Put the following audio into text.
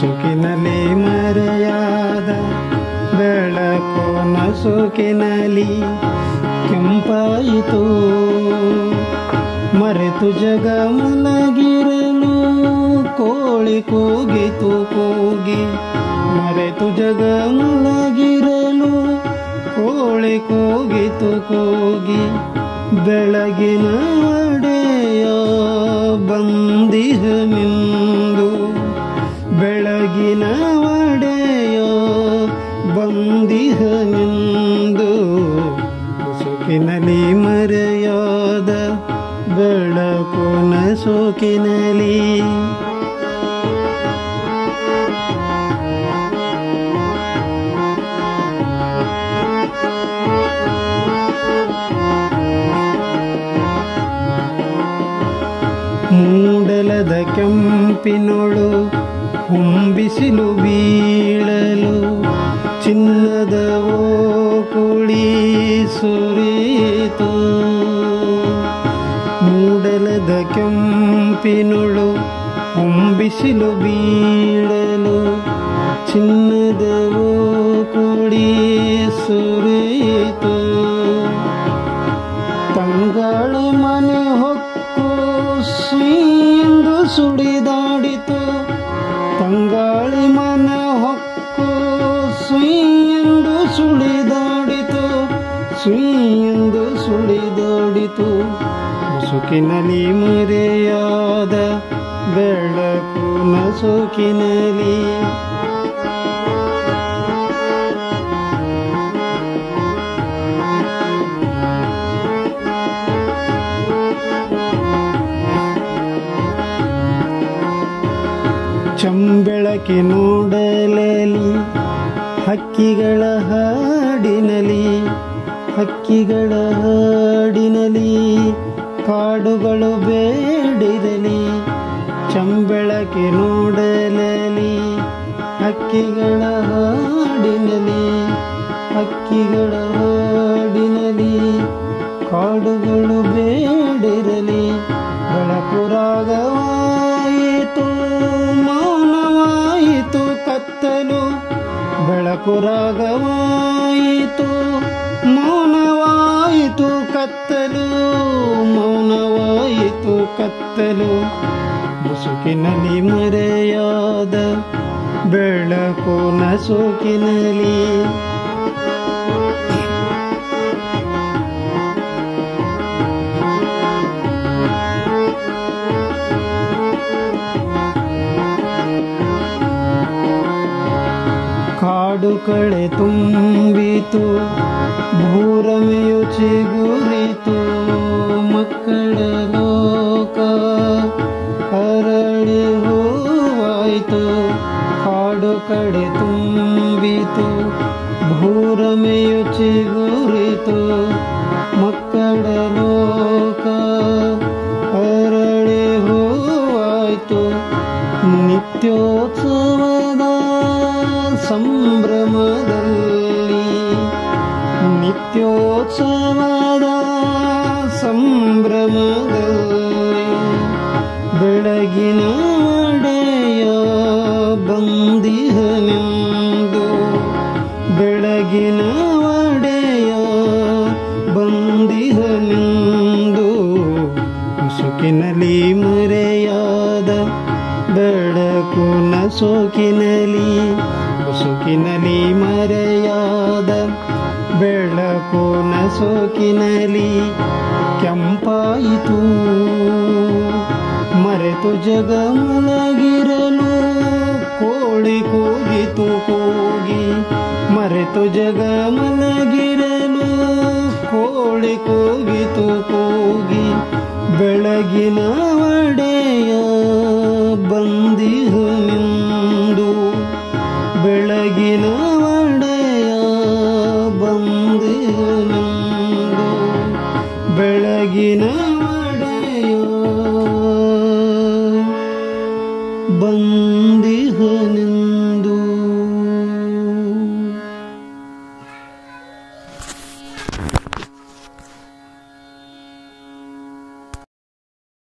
ಮುಸುಕಿನಲ್ಲಿ ಮರೆಯಾದ ಬೆಳಕು ನಸುಕಿನಲ್ಲಿ ಕೆಂಪಾಯಿತು. ಮರೆತು ಜಗ ಮಲಗಿರಲು ಕೋಳಿ ಕೂಗಿತು ಕೂಗಿ. ಮರೆತು ಜಗ ಮಲಗಿರಲು ಕೋಳಿ ಕೂಗಿತು ಕೂಗಿ. ಬೆಳಗಿನ ಒಡೆಯ ಬಂದಿಹನೆಂದು. ಬೆಳಗಿನ ಒಡೆಯ ಬಂದಿಹನೆಂದು. ಮುಸುಕಿನಲ್ಲಿ ಮರೆಯಾದ ಬೆಳಕು ನಸುಕಿನಲ್ಲಿ. ಮೂಡಲದ ಕೆಂಪಿನೊಳು ಹೊಂಬಿಸಿಲು ಬೀಳಲು ಚಿನ್ನದ ಓಕುಳಿ ಸುರಿಯಿತು. ಮೂಡಲದ ಕೆಂಪಿನೊಳು ಹೊಂಬಿಸಿಲು ಬೀಳಲು ಚಿನ್ನದ ಓಕುಳಿ ಸುರಿಯಿತು. ತಂಗಾಳಿ ಮನೆ ಹೊಕ್ಕು ಸುಯ್ಯೆಂದು ಸುಳಿದಾಡಿತು. ತಂಗಾಳಿ ಮನ ಹೊಕ್ಕು ಸುಯ್ಯೆಂದು ಸುಳಿದಾಡಿತು. ಸುಯ್ಯೆಂದು ಸುಳಿದಾಡಿತು. ಮುಸುಕಿನಲ್ಲಿ ಮರೆಯಾದ ಬೆಳಕು ನಸುಕಿನಲ್ಲಿ. ಚಂಬೆಳಕಿನೋಡಲಲಿ ಹಕ್ಕಿಗಳ ಹಾಡಿನಲಿ. ಹಕ್ಕಿಗಳ ಹಾಡಿನಲಿ ಕಾಡುಗಳು ಬೇಡಿರಲಿ. ಚಂಬೆಳಕಿನೋಡಲಲಿ ಹಕ್ಕಿಗಳ ಹಾಡಿನಲಿ. ಹಕ್ಕಿಗಳ ಹಾಡಿನಲಿ ಕಾಡುಗಳು ಬೇಡಿರಲಿ. ಬೆಳಕು ರಾಗವಾಯಿತು ಮೌನವಾಯಿತು ಕತ್ತಲು. ಬೆಳಕು ರಾಗವಾಯಿತು ಮೌನವಾಯಿತು ಕತ್ತಲು. ಮೌನವಾಯಿತು ಕತ್ತಲು. ಮುಸುಕಿನಲ್ಲಿ ಮರೆಯಾದ ಬೆಳಕು ನಸುಕಿನಲ್ಲಿ. ಕಾಡು ಕಳೆ ತುಂಬಿತು ಭೂರಮೆಯು ಚಿಗುರಿತು. ಮಕ್ಕಳ ಲೋಕ ಅರಳಿ ಹೂವಾಯಿತು. ಕಾಡು ಕಡೆ ತುಂಬಿತು ಭೂರಮೆಯು ಚಿಗುರಿತು. ಮಕ್ಕಳ ಲೋಕ ಅರಳಿ ಹೂವಾಯಿತು. ನಿತ್ಯೋತ್ಸವದ ಸಂಭ್ರಮದಲ್ಲಿ. ನಿತ್ಯೋತ್ಸವದ ಸಂಭ್ರಮದಲ್ಲಿ ಬೆಳಗಿನ ಒಡೆಯ ಬಂದಿಹನೆಂದು. ಬೆಳಗಿನ ಒಡೆಯ ಬಂದಿಹನೆಂದು. ಮುಸುಕಿನಲ್ಲಿ ಮರೆಯಾದ ಬೆಳಕು ನಸುಕಿನಲ್ಲಿ. ಮುಸುಕಿನಲ್ಲಿ ಮರೆಯಾದ ಬೆಳಕು ನಸುಕಿನಲ್ಲಿ ಕೆಂಪಾಯಿತು. ಮರೆತು ಜಗ ಮಲಗಿರಲು ಕೋಳಿ ಕೂಗಿತು ಕೂಗಿ. ಮರೆತು ಜಗ ಮಲಗಿರಲು ಕೋಳಿ ಕೂಗಿತು ಕೂಗಿ. ಬೆಳಗಿನ ಒಡೆಯ ಬಂದಿಹನೆಂದು. ಬೆಳಗಿನ ಒಡೆಯ ಬಂದಿಹನೆಂದು. ಬೆಳಗಿನ ಒಡೆಯ ಬಂದ